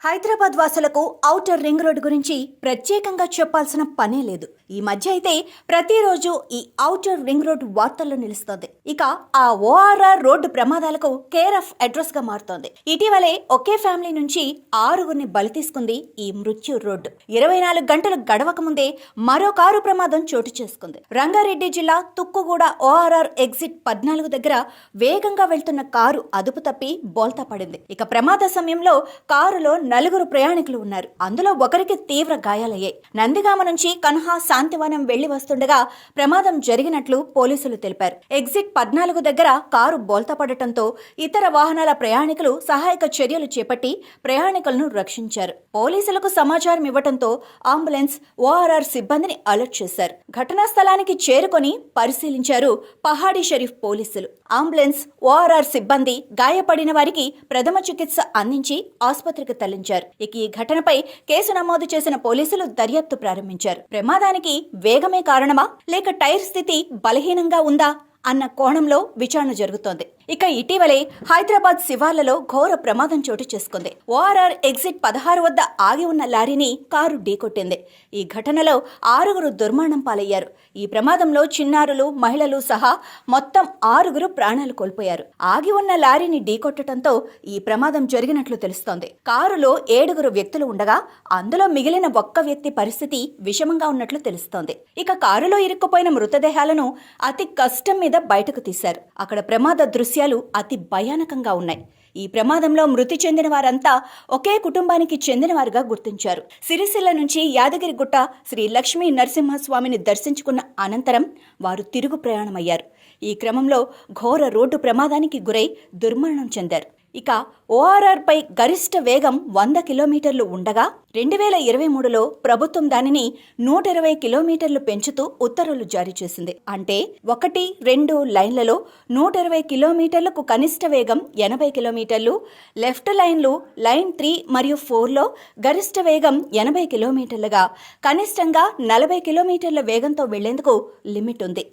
హైదరాబాద్ వాసులకు outer ring road గురించి ప్రత్యేకంగా చెప్పాల్సిన పనే లేదు. ఈ మధ్య అయితే ప్రతిరోజు ఈ ఔటర్ రింగ్ రోడ్ వార్తల్లో నిలుస్తోంది. ఇక ఆ ఓఆర్ఆర్ రోడ్డు ప్రమాదాలకు కేర్ ఆఫ్ అడ్రస్ గా మారుతోంది. ఇటీవలే ఒకే ఫ్యామిలీ నుంచి 6గురిని బలి తీసుకుంది ఈ మృత్యు రోడ్డు. 24 గంటలు గడవక ముందే మరో కారు ప్రమాదం చోటు చేసుకుంది. రంగారెడ్డి జిల్లా తుక్కుగూడ ఓఆర్ఆర్ ఎగ్జిట్ 14 దగ్గర వేగంగా వెళ్తున్న కారు అదుపు తప్పి బోల్తా పడింది. ఇక ప్రమాద సమయంలో కారులో 4 ప్రయాణికులు ఉన్నారు. అందులో ఒకరికి తీవ్ర గాయాలయ్యాయి. నందిగామ నుంచి కన్హా శాంతివనం వెళ్లి వస్తుండగా ప్రమాదం జరిగినట్లు పోలీసులు తెలిపారు. ఎగ్జిట్ 14 దగ్గర కారు బోల్తా పడటంతో ఇతర వాహనాల ప్రయాణికులు సహాయక చర్యలు చేపట్టి ప్రయాణికులను రక్షించారు. పోలీసులకు సమాచారం ఇవ్వడంతో అంబులెన్స్, ఓఆర్ఆర్ సిబ్బందిని అలర్ట్ చేశారు. ఘటనా స్థలానికి చేరుకొని పరిశీలించారు పహాడీ షరీఫ్ పోలీసులు. అంబులెన్స్, ఓఆర్ఆర్ సిబ్బంది గాయపడిన వారికి ప్రథమ చికిత్స అందించి ఆసుపత్రికి తరలించారు. ఇక ఈ ఘటనపై కేసు నమోదు చేసిన పోలీసులు దర్యాప్తు ప్రారంభించారు. ప్రమాదానికి వేగమే కారణమా లేక టైర్ స్థితి బలహీనంగా ఉందా అన్న కోణంలో విచారణ జరుగుతోంది. ఇక ఇటీవలే హైదరాబాద్ శివార్లలో ఘోర ప్రమాదం చోటు చేసుకుంది. ఓఆర్ఆర్ ఎగ్జిట్ 16 వద్ద ఆగి ఉన్న లారీని కారు ఢీకొట్టింది. ఈ ఘటనలో 6గురు దుర్మరణం పాలయ్యారు. ఈ ప్రమాదంలో చిన్నారులు, మహిళలు సహా మొత్తం 6గురు ప్రాణాలు కోల్పోయారు. ఆగి ఉన్న లారీని ఢీకొట్టడంతో ఈ ప్రమాదం జరిగినట్లు తెలుస్తోంది. కారులో 7గురు వ్యక్తులు ఉండగా అందులో మిగిలిన ఒక్క వ్యక్తి పరిస్థితి విషమంగా ఉన్నట్లు తెలుస్తోంది. ఇక కారులో ఇరుక్కుపోయిన మృతదేహాలను అతి కష్టం మీద బయటకు తీశారు. అక్కడ ప్రమాద దృశ్యాలు అతి భయానకంగా ఉన్నాయి. ఈ ప్రమాదంలో మృతి చెందిన వారంతా ఒకే కుటుంబానికి చెందినవారుగా గుర్తించారు. సిరిసిల్ల నుంచి యాదగిరిగుట్ట శ్రీ లక్ష్మీ నరసింహస్వామిని దర్శించుకున్న అనంతరం వారు తిరుగు ప్రయాణమయ్యారు. ఈ క్రమంలో ఘోర రోడ్డు ప్రమాదానికి గురై దుర్మరణం చెందారు. ఇక ఓఆర్ఆర్ పై గరిష్ట వేగం 100 కిలోమీటర్లు ఉండగా 2023లో ప్రభుత్వం దానిని 120 కిలోమీటర్లు పెంచుతూ ఉత్తర్వులు జారీ చేసింది. అంటే 1, 2 లైన్లలో 120 కిలోమీటర్లకు కనిష్ట వేగం 80 కిలోమీటర్లు, లెఫ్ట్ లైన్లు లైన్ 3 మరియు 4లో గరిష్ట వేగం 80 కిలోమీటర్లుగా, కనిష్టంగా 40 కిలోమీటర్ల వేగంతో వెళ్లేందుకు లిమిట్ ఉంది.